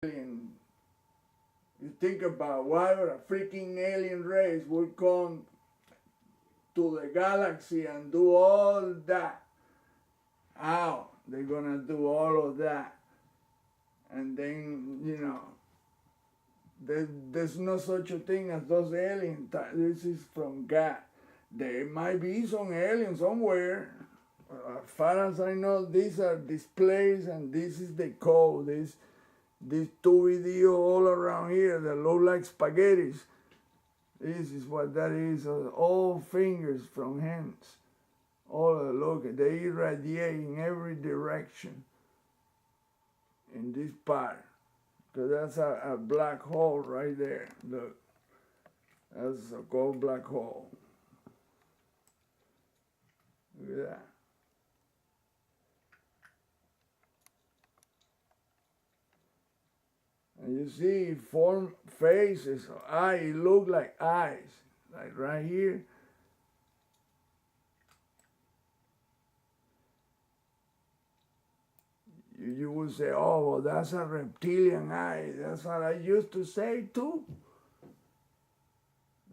alien. You think about why a freaking alien race would come to the galaxy and do all that. How they're gonna do all of that? And then, there's no such a thing as those aliens. This is from God. There might be some alien somewhere. As far as I know, these are displays and this is the code. This two video all around here that look like spaghettis. This is what that is. All fingers from hands. All look, they irradiate in every direction in this part. Because that's a black hole right there. Look. That's a cold black hole. Look at that. And you see, form faces, it look like eyes, like right here. You would say, oh, well, that's a reptilian eye. That's what I used to say too.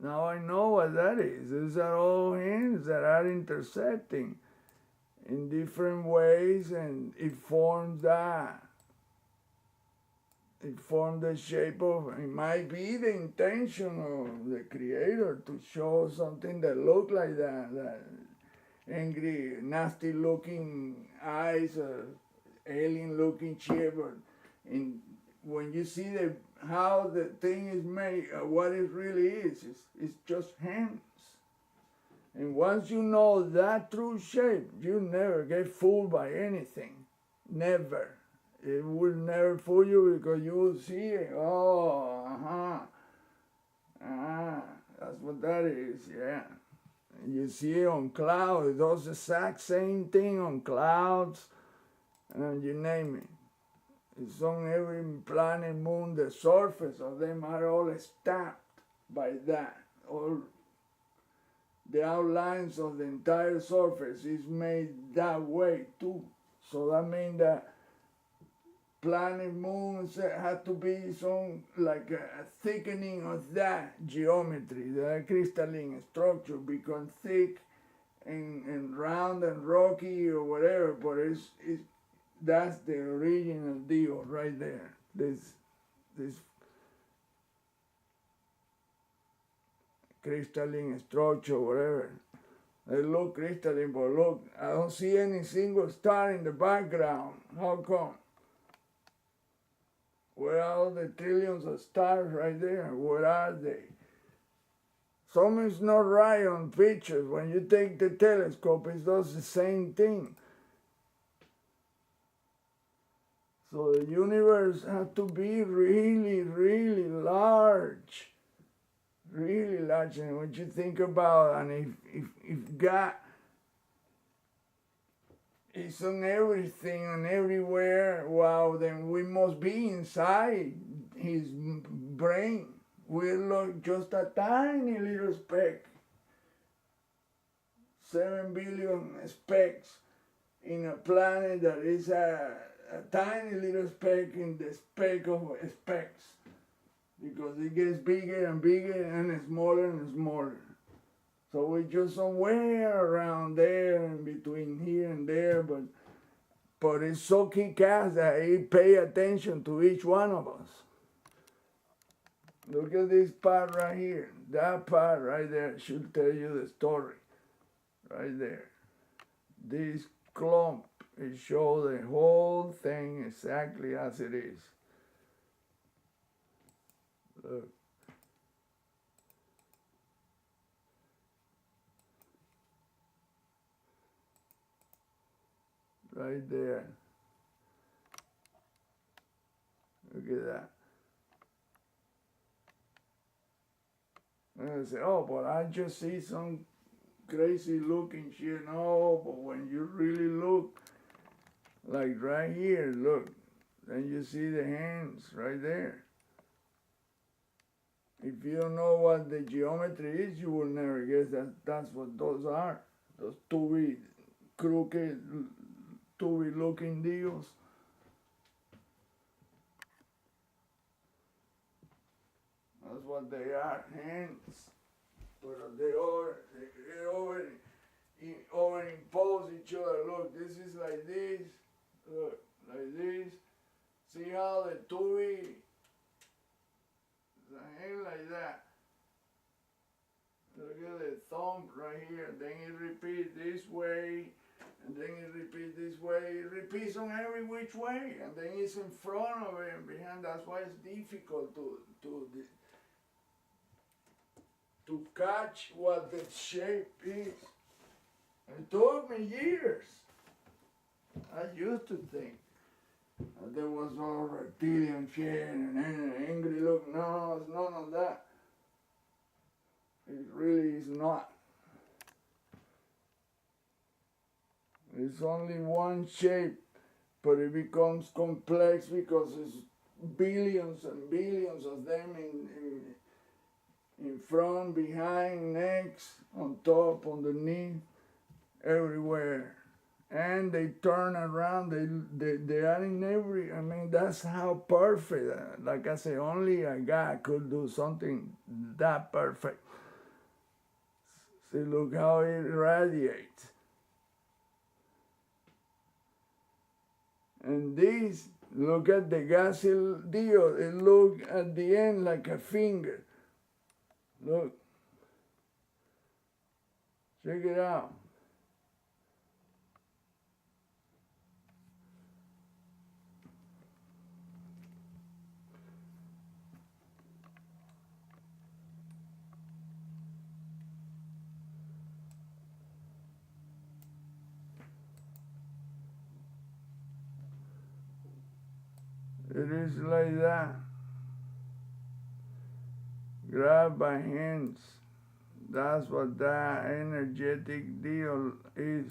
Now I know what that is. These are all hands that are intersecting in different ways, and it forms that. It formed the shape of, it might be the intention of the creator to show something that looked like that angry, nasty looking eyes, alien looking shape. And when you see how the thing is made, what it really is, it's just hands. And once you know that true shape, you never get fooled by anything. Never. It will never fool you because you will see it. Oh, that's what that is, yeah. And you see it on clouds. It does the exact same thing on clouds, and you name it. It's on every planet, moon, the surface of them are all stamped by that. All the outlines of the entire surface is made that way too. So that means that planet, moons have to be some like a thickening of that geometry. The crystalline structure become thick and round and rocky or whatever, but that's the original deal right there. This crystalline structure, whatever. They look crystalline, but look, I don't see any single star in the background. How come? Where are all the trillions of stars right there? Where are they? Something's not right on pictures. When you take the telescope, it does the same thing. So the universe has to be really, really large. Really large. And when you think about, and if God is on everything and everywhere, wow, then we must be inside his brain. We look just a tiny little speck. 7 billion specks in a planet that is a tiny little speck in the speck of specks. Because it gets bigger and bigger and smaller and smaller. So we're just somewhere around there in between here and there, but it's so kick-ass that it pay attention to each one of us. Look at this part right here. That part right there should tell you the story. Right there. This clump, it shows the whole thing exactly as it is. Look. Right there. Look at that. And I say, oh, but I just see some crazy looking shit. No, but when you really look, like right here, look, then you see the hands right there. If you don't know what the geometry is, you will never guess that that's what those are. Those two crooked, two looking deals. what they are, hands. But they overimpose each other. Look, this is like this. Look, like this. See how the tubing, the hand like that. Look at the thumb right here. Then it repeats this way, and then it repeats this way. It repeats on every which way, and then it's in front of it and behind. That's why it's difficult to catch what the shape is. It took me years. I used to think there was all reptilian shit and an angry look. No, it's none of that. It really is not. It's only one shape, but it becomes complex because there's billions and billions of them in front, behind, next, on top, underneath, everywhere. And they turn around, they are in every, I mean, that's how perfect, like I say, only a guy could do something that perfect. See, look how it radiates. And this, look at the gasil deal, it look at the end like a finger. Look, check it out. It is like that. Grab by hands. That's what that energetic deal is.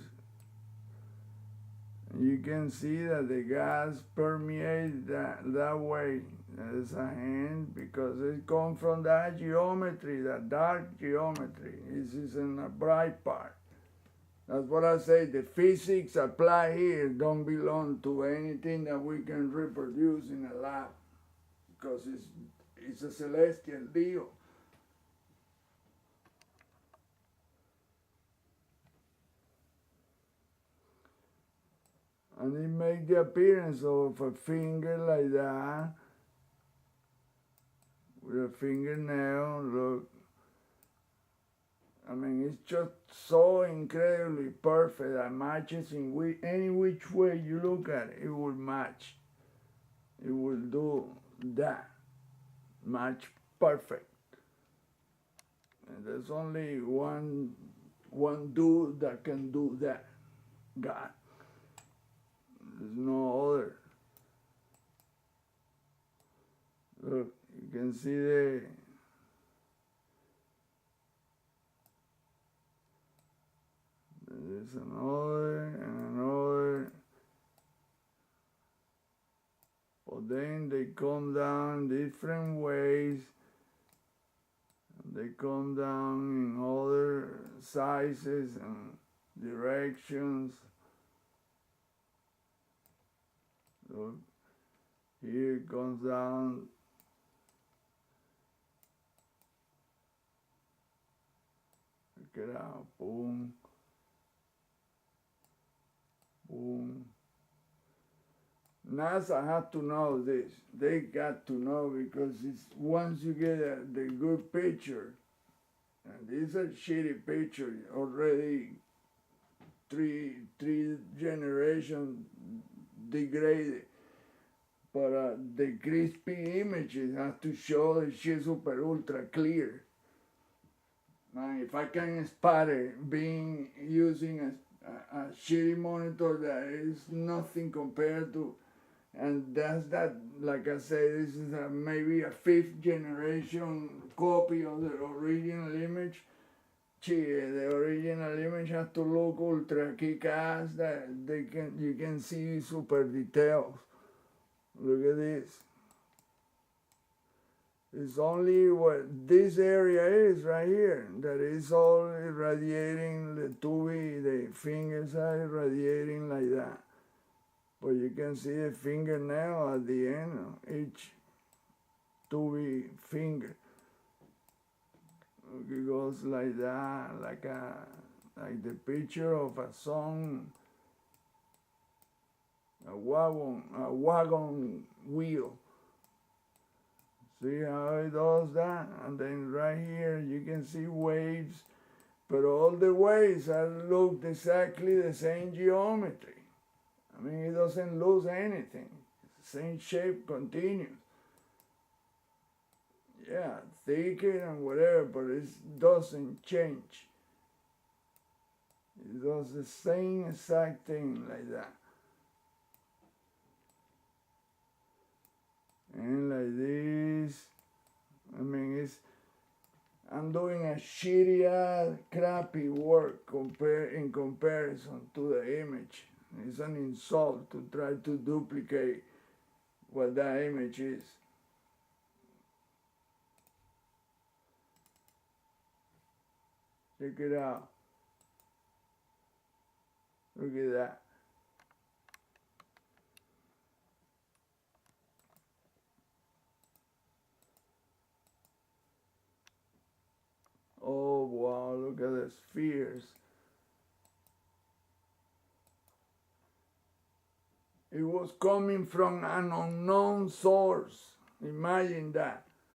You can see that the gas permeates that way. As a hand because it comes from that geometry, that dark geometry. This is in a bright part. That's what I say, the physics applied here don't belong to anything that we can reproduce in a lab because it's a celestial deal. And it makes the appearance of a finger like that, with a fingernail, look. I mean, it's just so incredibly perfect that matches in any which way you look at it, it will match. It will do that. Match perfect. And there's only one dude that can do that. God. There's no other. Look, you can see there's another and another. But then they come down different ways. They come down in other sizes and directions. Look, here it comes down. Check it out, boom. Boom. NASA had to know this. They got to know because it's once you get the good picture, and this is a shitty picture already, three generations degraded. But the crispy images have to show the shit super ultra clear. Man, if I can spot it using a shitty monitor that is nothing compared to, and that's that, like I say, this is maybe a 5th generation copy of the original image. The original image has to look ultra kick-ass, that you can see super details. Look at this. It's only what this area is right here, that is all irradiating, the fingers are irradiating like that. But you can see a fingernail at the end of each tubby finger. It goes like that, like the picture of a song, a wagon wheel. See how it does that? And then right here you can see waves, but all the waves are look exactly the same geometry. I mean, it doesn't lose anything. The same shape continues. Yeah, thicker and whatever, but it doesn't change. It does the same exact thing like that. And like this, I mean, I'm doing a shitty, crappy work in comparison to the image. It's an insult to try to duplicate what that image is. Check it out. Look at that. Oh wow, look at the spheres. It was coming from an unknown source. Imagine that.